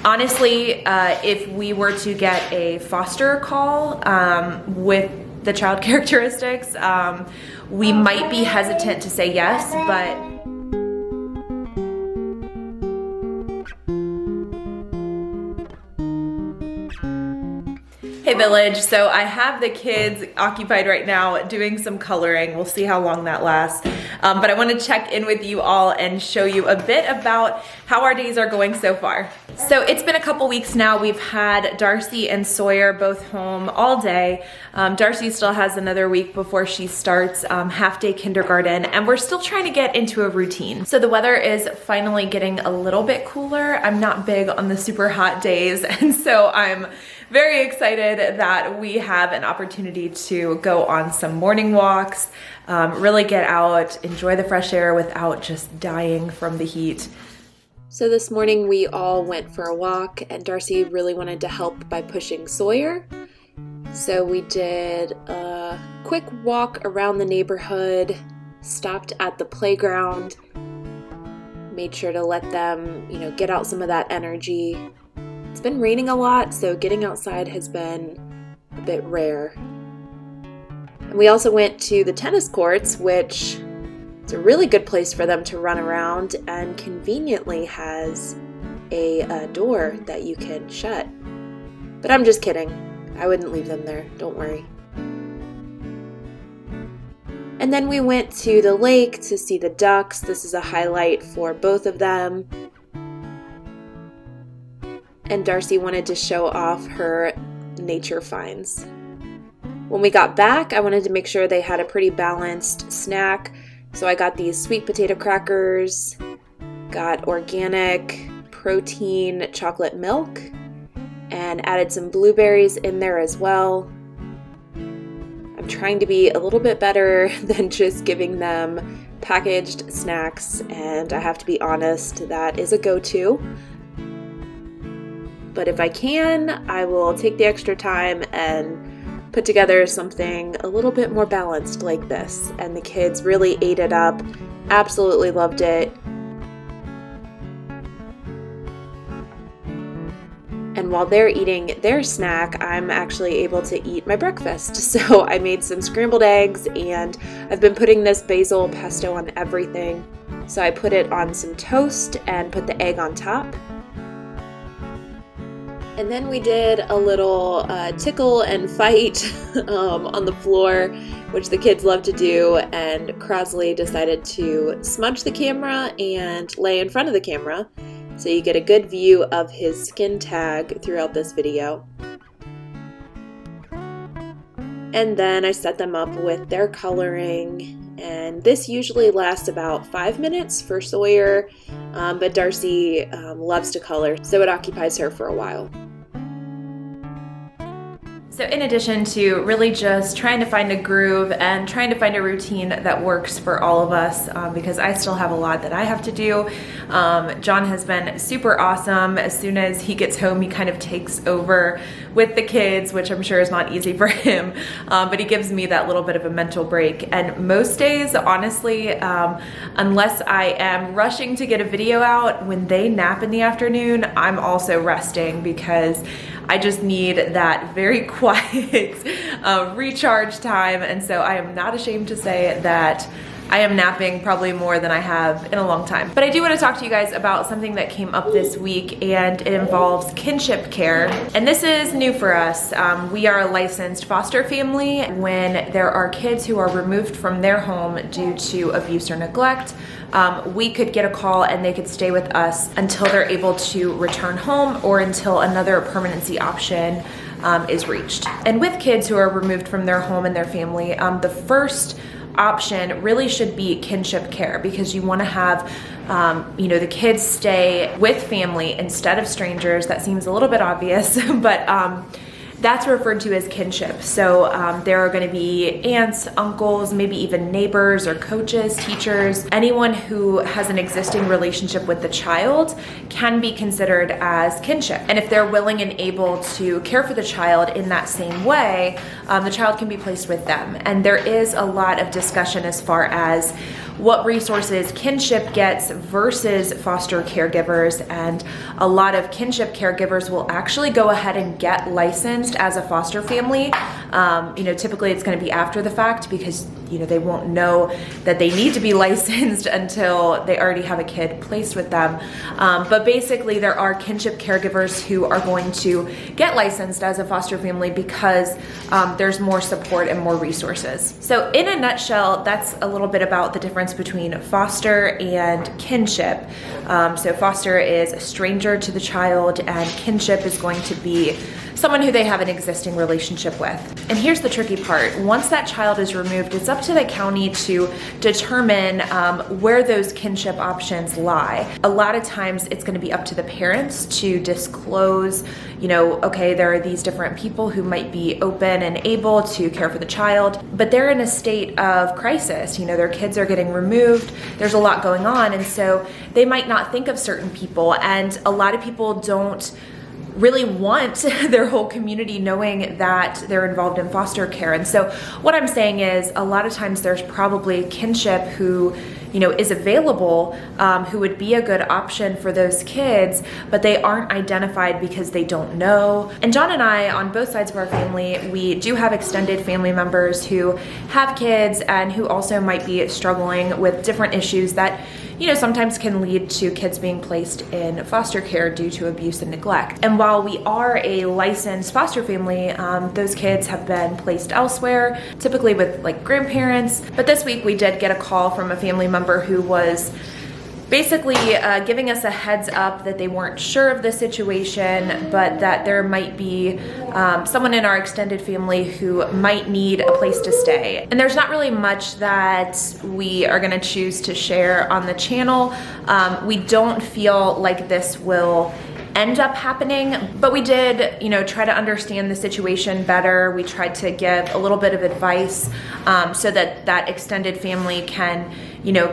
Honestly, if we were to get a foster call with the child characteristics, we might be hesitant to say yes, but Hey Village, so I have the kids occupied right now doing some coloring. We'll see how long that lasts. But I want to check in with you all and show you a bit about how our days are going so far. So it's been a couple weeks now. We've had Darcy and Sawyer both home all day. Darcy still has another week before she starts half-day kindergarten, and we're still trying to get into a routine. So the weather is finally getting a little bit cooler. I'm not big on the super hot days, and so I'm very excited that we have an opportunity to go on some morning walks, really get out, enjoy the fresh air without just dying from the heat. So this morning we all went for a walk, and Darcy really wanted to help by pushing Sawyer. So we did a quick walk around the neighborhood, stopped at the playground, made sure to let them, get out some of that energy. It's been raining a lot, so getting outside has been a bit rare. And we also went to the tennis courts, which is a really good place for them to run around and conveniently has a door that you can shut. But I'm just kidding. I wouldn't leave them there, don't worry. And then we went to the lake to see the ducks. This is a highlight for both of them. And Darcy wanted to show off her nature finds. When we got back, I wanted to make sure they had a pretty balanced snack. So I got these sweet potato crackers, got organic protein chocolate milk, and added some blueberries in there as well. I'm trying to be a little bit better than just giving them packaged snacks, and I have to be honest, that is a go-to. But if I can, I will take the extra time and put together something a little bit more balanced like this. And the kids really ate it up, absolutely loved it. And while they're eating their snack, I'm actually able to eat my breakfast. So I made some scrambled eggs, and I've been putting this basil pesto on everything. So I put it on some toast and put the egg on top. And then we did a little tickle and fight on the floor, which the kids love to do, and Crosley decided to smudge the camera and lay in front of the camera, so you get a good view of his skin tag throughout this video. And then I set them up with their coloring, and this usually lasts about 5 minutes for Sawyer, but Darcy loves to color, so it occupies her for a while. So in addition to really just trying to find a groove and trying to find a routine that works for all of us, because I still have a lot that I have to do, John has been super awesome. As soon as he gets home, he kind of takes over with the kids, which I'm sure is not easy for him, but he gives me that little bit of a mental break. And most days, honestly, unless I am rushing to get a video out, when they nap in the afternoon, I'm also resting, because I just need that very quiet recharge time. And so I am not ashamed to say that I am napping probably more than I have in a long time. But I do want to talk to you guys about something that came up this week, and it involves Kinship Care. And this is new for us. We are a licensed foster family. When there are kids who are removed from their home due to abuse or neglect, we could get a call and they could stay with us until they're able to return home or until another permanency option is reached. And with kids who are removed from their home and their family, the first option really should be kinship care, because you want to have the kids stay with family instead of strangers. That seems a little bit obvious, but that's referred to as kinship. So there are going to be aunts, uncles, maybe even neighbors or coaches, teachers. Anyone who has an existing relationship with the child can be considered as kinship. And if they're willing and able to care for the child in that same way, the child can be placed with them. And there is a lot of discussion as far as what resources kinship gets versus foster caregivers. And a lot of kinship caregivers will actually go ahead and get licensed as a foster family. Typically it's going to be after the fact because they won't know that they need to be licensed until they already have a kid placed with them. But basically there are kinship caregivers who are going to get licensed as a foster family because there's more support and more resources. So in a nutshell, that's a little bit about the difference between foster and kinship. So foster is a stranger to the child, and kinship is going to be someone who they have an existing relationship with. And here's the tricky part. Once that child is removed, it's up to the county to determine where those kinship options lie. A lot of times it's going to be up to the parents to disclose, okay, there are these different people who might be open and able to care for the child, but they're in a state of crisis. Their kids are getting removed. There's a lot going on. And so they might not think of certain people. And a lot of people don't really want their whole community knowing that they're involved in foster care. And so what I'm saying is a lot of times there's probably kinship who is available, who would be a good option for those kids, but they aren't identified because they don't know. And John and I, on both sides of our family, we do have extended family members who have kids and who also might be struggling with different issues that sometimes can lead to kids being placed in foster care due to abuse and neglect. And while we are a licensed foster family, those kids have been placed elsewhere, typically with grandparents. But this week we did get a call from a family member who was basically giving us a heads up that they weren't sure of the situation, but that there might be someone in our extended family who might need a place to stay. And there's not really much that we are gonna choose to share on the channel. We don't feel like this will end up happening, but we did, try to understand the situation better. We tried to give a little bit of advice so that that extended family can,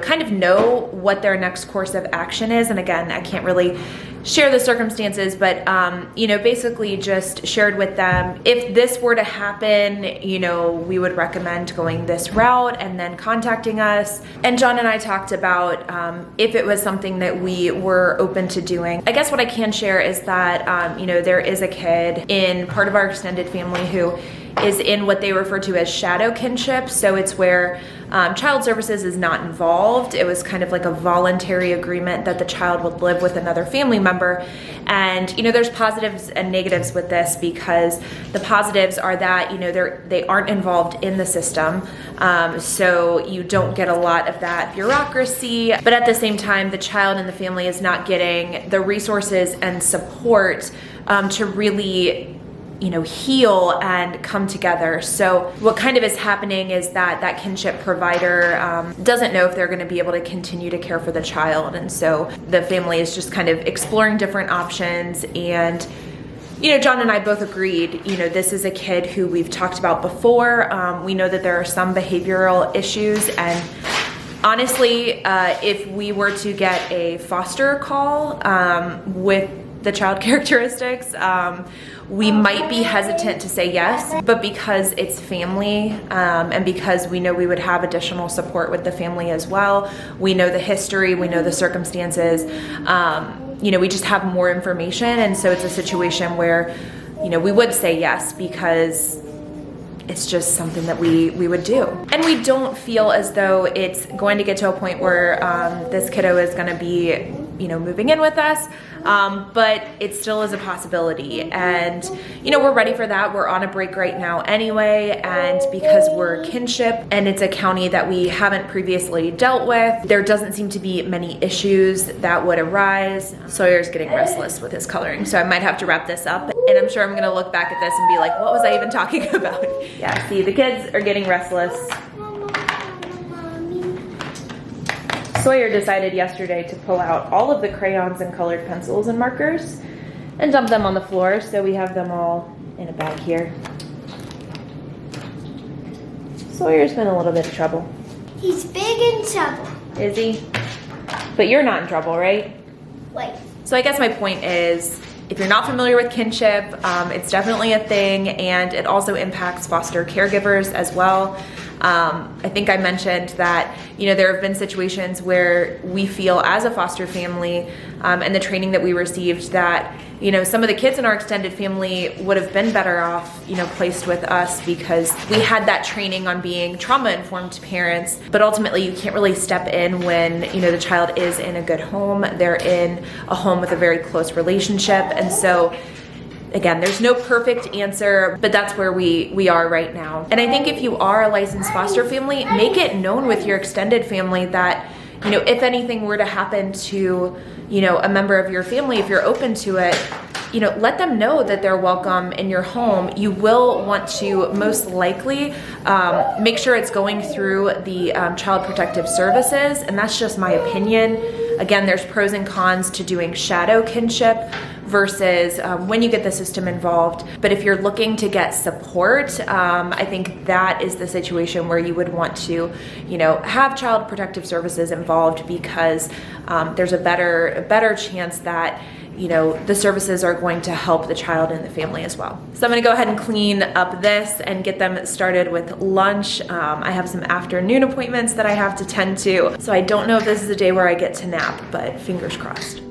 kind of know what their next course of action is. And again, I can't really share the circumstances, but, basically just shared with them, if this were to happen, we would recommend going this route and then contacting us. And John and I talked about if it was something that we were open to doing. I guess what I can share is that, there is a kid in part of our extended family who is in what they refer to as shadow kinship. So it's where child services is not involved. It was kind of like a voluntary agreement that the child would live with another family member. And there's positives and negatives with this, because the positives are that they aren't involved in the system, so you don't get a lot of that bureaucracy. But at the same time, the child and the family is not getting the resources and support to really heal and come together. So what kind of is happening is that kinship provider doesn't know if they're going to be able to continue to care for the child. And so the family is just kind of exploring different options. And John and I both agreed, this is a kid who we've talked about before. We know that there are some behavioral issues, and honestly, if we were to get a foster call with the child characteristics, we might be hesitant to say yes, but because it's family, and because we know we would have additional support with the family as well, we know the history, we know the circumstances, we just have more information. And so it's a situation where, we would say yes, because it's just something that we would do. And we don't feel as though it's going to get to a point where this kiddo is going to be moving in with us, but it still is a possibility. And we're ready for that. We're on a break right now anyway, and because we're kinship and it's a county that we haven't previously dealt with, there doesn't seem to be many issues that would arise. Sawyer's getting restless with his coloring, so I might have to wrap this up, and I'm sure I'm gonna look back at this and be like, what was I even talking about? Yeah, see, the kids are getting restless. Sawyer decided yesterday to pull out all of the crayons and colored pencils and markers and dump them on the floor, so we have them all in a bag here. Sawyer's been in a little bit of trouble. He's big in trouble. Is he? But you're not in trouble, right? Wait. So I guess my point is, if you're not familiar with kinship, it's definitely a thing, and it also impacts foster caregivers as well. I think I mentioned that, there have been situations where we feel as a foster family and the training that we received that, some of the kids in our extended family would have been better off, placed with us because we had that training on being trauma-informed parents. But ultimately, you can't really step in when, the child is in a good home. They're in a home with a very close relationship. And so, again, there's no perfect answer, but that's where we are right now. And I think if you are a licensed foster family, make it known with your extended family that, if anything were to happen to, a member of your family, if you're open to it, let them know that they're welcome in your home. You will want to most likely make sure it's going through the Child Protective Services, and that's just my opinion. Again, there's pros and cons to doing shadow kinship versus when you get the system involved. But if you're looking to get support, I think that is the situation where you would want to, have Child Protective Services involved because there's a better chance that the services are going to help the child and the family as well. So I'm gonna go ahead and clean up this and get them started with lunch. I have some afternoon appointments that I have to tend to, so I don't know if this is a day where I get to nap, but fingers crossed.